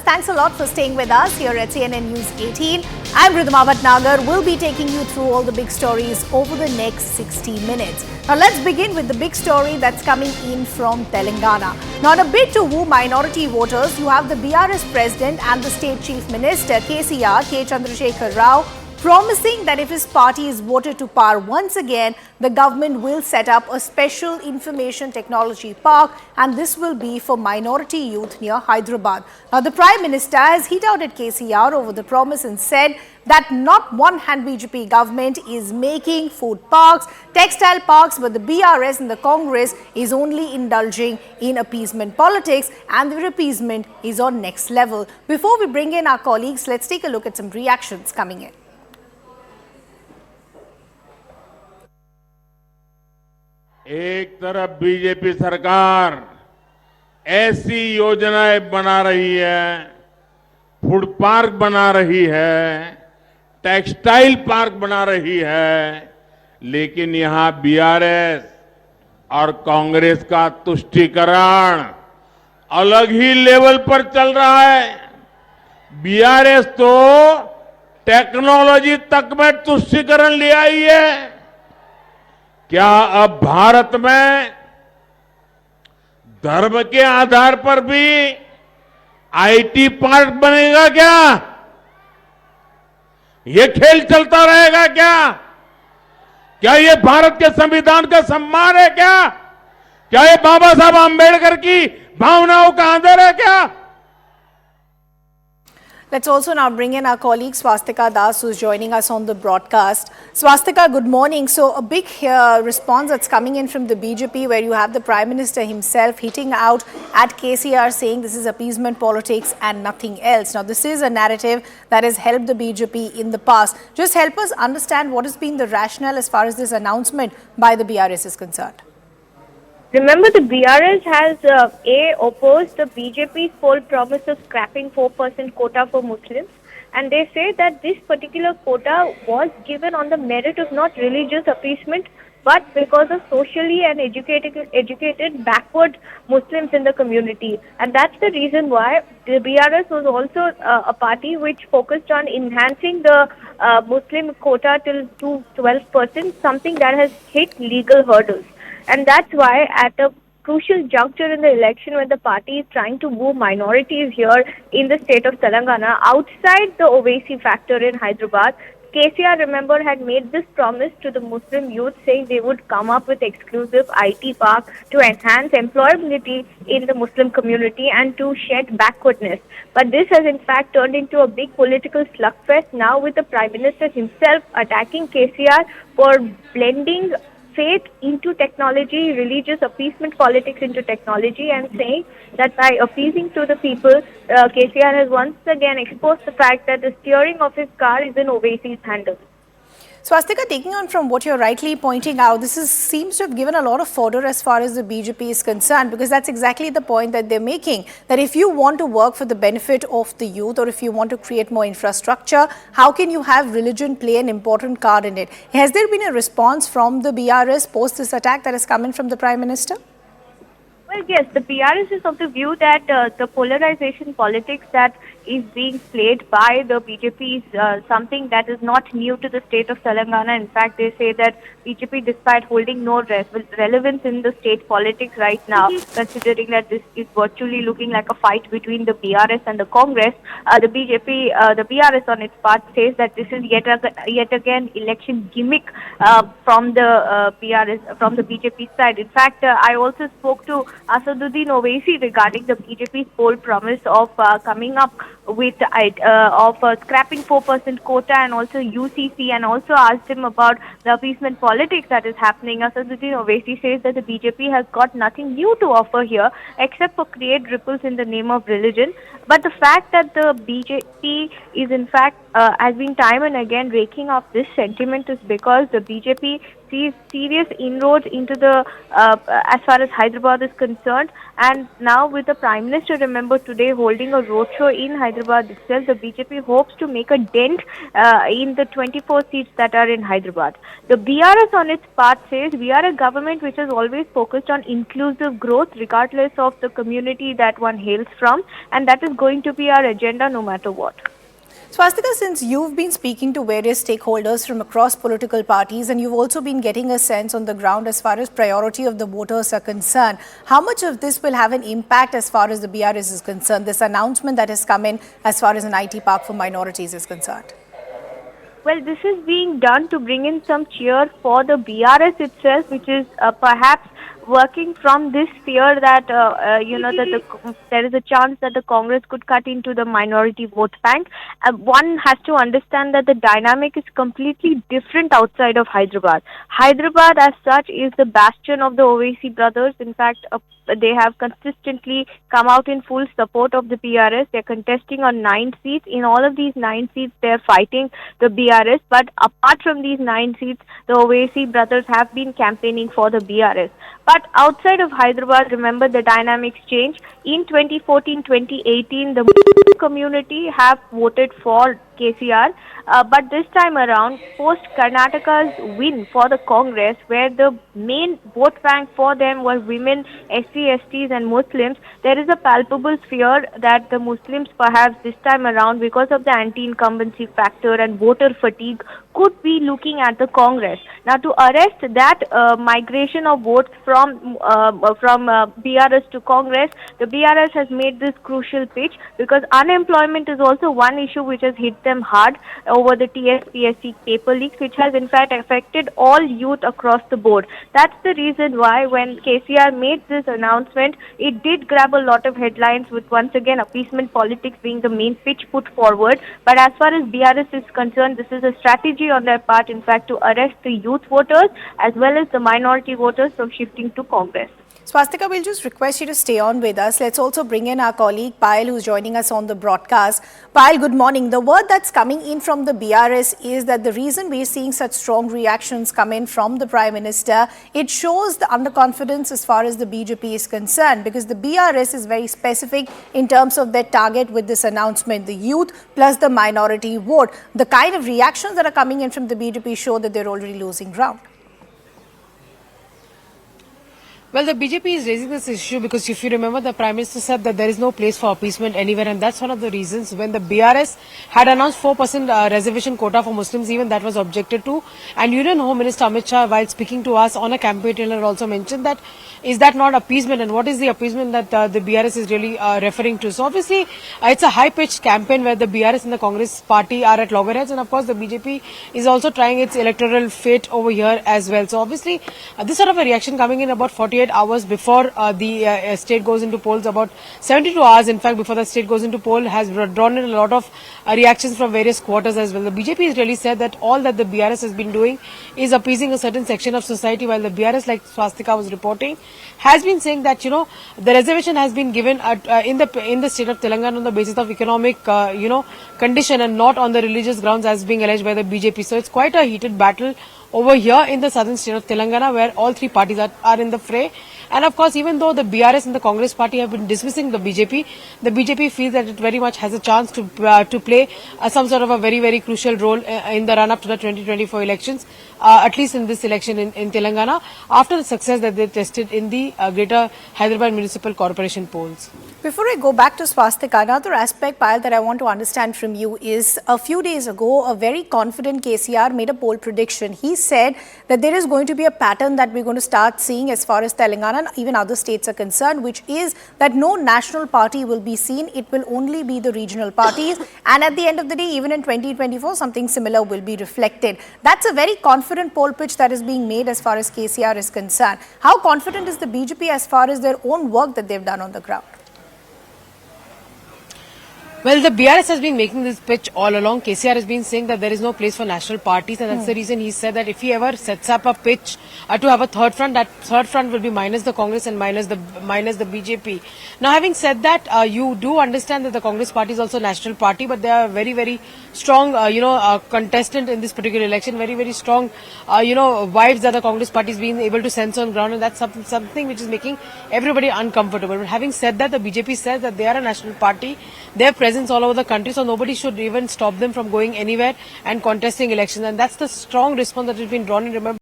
Thanks a lot for staying with us here at CNN News 18. I'm Ridhima Bhatnagar. We'll be taking you through all the big stories over the next 60 minutes. Now let's begin with the big story that's coming in from Telangana. Now in a bid to woo minority voters, you have the BRS President and the State Chief Minister KCR, Chandrashekar Rao, promising that if his party is voted to power once again, the government will set up a special information technology park, and this will be for minority youth near Hyderabad. Now, the Prime Minister has hit out at KCR over the promise and said that not one hand BJP government is making food parks, textile parks, but the BRS and the Congress is only indulging in appeasement politics, and their appeasement is on next level. Before we bring in our colleagues, let's take a look at some reactions coming in. एक तरफ BJP सरकार ऐसी योजनाएं बना रही है, food park बना रही है, टेक्सटाइल पार्क बना रही है, लेकिन यहां बीआरएस और कांग्रेस का तुष्टीकरण अलग ही लेवल पर चल रहा है। बीआरएस तो टेक्नोलॉजी तक में तुष्टीकरण ले आई है। क्या अब भारत में धर्म के आधार पर भी आईटी पार्क बनेगा क्या? ये खेल चलता रहेगा क्या? क्या ये भारत के संविधान का सम्मान है क्या? क्या ये बाबा साहब आंबेडकर की भावनाओं का आदर है क्या? Let's also now bring in our colleague Swastika Das, who's joining us on the broadcast. Swastika, good morning. So a big response that's coming in from the BJP, where you have the Prime Minister himself hitting out at KCR saying this is appeasement politics and nothing else. Now this is a narrative that has helped the BJP in the past. Just help us understand what has been the rationale as far as this announcement by the BRS is concerned. Remember, the BRS has opposed the BJP's poll promise of scrapping 4% quota for Muslims, and they say that this particular quota was given on the merit of not religious appeasement, but because of socially and educated backward Muslims in the community. And that's the reason why the BRS was also a party which focused on enhancing the Muslim quota to 12%, something that has hit legal hurdles. And that's why at a crucial juncture in the election, when the party is trying to move minorities here in the state of Telangana, outside the Owaisi factor in Hyderabad, KCR, remember, had made this promise to the Muslim youth, saying they would come up with exclusive IT park to enhance employability in the Muslim community and to shed backwardness. But this has in fact turned into a big political slugfest now, with the Prime Minister himself attacking KCR for blending faith into technology, religious appeasement politics into technology, and saying that by appeasing to the people, KCR has once again exposed the fact that the steering of his car is in Owaisi's handle. Swastika, taking on from what you're rightly pointing out, this seems to have given a lot of fodder as far as the BJP is concerned, because that's exactly the point that they're making, that if you want to work for the benefit of the youth, or if you want to create more infrastructure, how can you have religion play an important card in it? Has there been a response from the BRS post this attack that has come in from the Prime Minister? Well, yes, the BRS is of the view that the polarization politics that is being played by the BJP is something that is not new to the state of Telangana. In fact, they say that BJP, despite holding no relevance in the state politics right now, considering that this is virtually looking like a fight between the BRS and the Congress, the BRS on its part says that this is yet again election gimmick from the BJP side. In fact, I also spoke to Asaduddin Owaisi regarding the BJP's poll promise of coming up with scrapping 4% quota and also UCC, and also asked him about the appeasement politics that is happening. Asaduddin Owaisi says that the BJP has got nothing new to offer here except for create ripples in the name of religion. But the fact that the BJP is in fact has been time and again raking up this sentiment is because the BJP see serious inroads into the as far as Hyderabad is concerned. And now with the Prime Minister, remember, today holding a roadshow in Hyderabad itself, the BJP hopes to make a dent in the 24 seats that are in Hyderabad. The BRS on its part says we are a government which has always focused on inclusive growth regardless of the community that one hails from, and that is going to be our agenda no matter what. Swastika, since you've been speaking to various stakeholders from across political parties and you've also been getting a sense on the ground as far as priority of the voters are concerned, how much of this will have an impact as far as the BRS is concerned, this announcement that has come in as far as an IT park for minorities is concerned? Well, this is being done to bring in some cheer for the BRS itself, which is perhaps working from this fear that that there is a chance that the Congress could cut into the minority vote bank. One has to understand that the dynamic is completely different outside of Hyderabad. Hyderabad as such is the bastion of the Owaisi brothers. In fact, they have consistently come out in full support of the BRS. They're contesting on 9 seats. In all of these 9 seats, they're fighting the BRS. But apart from these 9 seats, the Owaisi brothers have been campaigning for the BRS. But outside of Hyderabad, remember, the dynamics change. In 2014-2018, the Muslim community have voted for KCR. But this time around, post Karnataka's win for the Congress, where the main vote bank for them was women, SC, STs and Muslims, there is a palpable fear that the Muslims perhaps this time around, because of the anti-incumbency factor and voter fatigue, could be looking at the Congress. Now, to arrest that migration of votes from BRS to Congress, the BRS has made this crucial pitch, because unemployment is also one issue which has hit them hard over the TSPSC paper leaks, which has in fact affected all youth across the board. That's the reason why when KCR made this announcement, it did grab a lot of headlines, with once again appeasement politics being the main pitch put forward. But as far as BRS is concerned, this is a strategy on their part, in fact, to arrest the youth voters as well as the minority voters from shifting to Congress. Swastika, we'll just request you to stay on with us. Let's also bring in our colleague Payal, who's joining us on the broadcast. Payal, good morning. The word that's coming in from the BRS is that the reason we're seeing such strong reactions come in from the Prime Minister, it shows the underconfidence as far as the BJP is concerned, because the BRS is very specific in terms of their target with this announcement, the youth plus the minority vote. The kind of reactions that are coming in from the BJP show that they're already losing ground. Well, the BJP is raising this issue because if you remember, the Prime Minister said that there is no place for appeasement anywhere, and that's one of the reasons when the BRS had announced 4% reservation quota for Muslims, even that was objected to. And Union Home Minister Amit Shah, while speaking to us on a campaign trailer, also mentioned that is that not appeasement, and what is the appeasement that the BRS is really referring to. So obviously, it's a high-pitched campaign where the BRS and the Congress party are at loggerheads, and of course the BJP is also trying its electoral fate over here as well. So obviously, this sort of a reaction coming in about 48 hours before the state goes into polls, about 72 hours in fact before the state goes into poll, has drawn in a lot of reactions from various quarters as well. The BJP has really said that all that the BRS has been doing is appeasing a certain section of society, while the BRS, like Swastika was reporting, has been saying that, you know, the reservation has been given in the state of Telangana on the basis of economic condition and not on the religious grounds as being alleged by the BJP. So it's quite a heated battle over here in the southern state of Telangana, where all three parties are in the fray. And of course, even though the BRS and the Congress party have been dismissing the BJP feels that it very much has a chance to play some sort of a very, very crucial role in the run-up to the 2024 elections, at least in this election in Telangana, after the success that they tested in the Greater Hyderabad Municipal Corporation polls. Before I go back to Swastika, another aspect, Payal, that I want to understand from you is a few days ago, a very confident KCR made a poll prediction. He said that there is going to be a pattern that we're going to start seeing as far as Telangana and even other states are concerned, which is that no national party will be seen. It will only be the regional parties. And at the end of the day, even in 2024, something similar will be reflected. That's a very confident poll pitch that is being made as far as KCR is concerned. How confident is the BJP as far as their own work that they've done on the ground? Well, the BRS has been making this pitch all along. KCR has been saying that there is no place for national parties, and that's the reason he said that if he ever sets up a pitch to have a third front, that third front will be minus the Congress and minus the BJP. Now, having said that, you do understand that the Congress party is also a national party, but they are very, very strong, contestant in this particular election. Very, very strong, vibes that the Congress party is being able to sense on ground, and that's something which is making everybody uncomfortable. But having said that, the BJP says that they are a national party. They have presence all over the country, so nobody should even stop them from going anywhere and contesting elections. And that's the strong response that has been drawn in. Remember,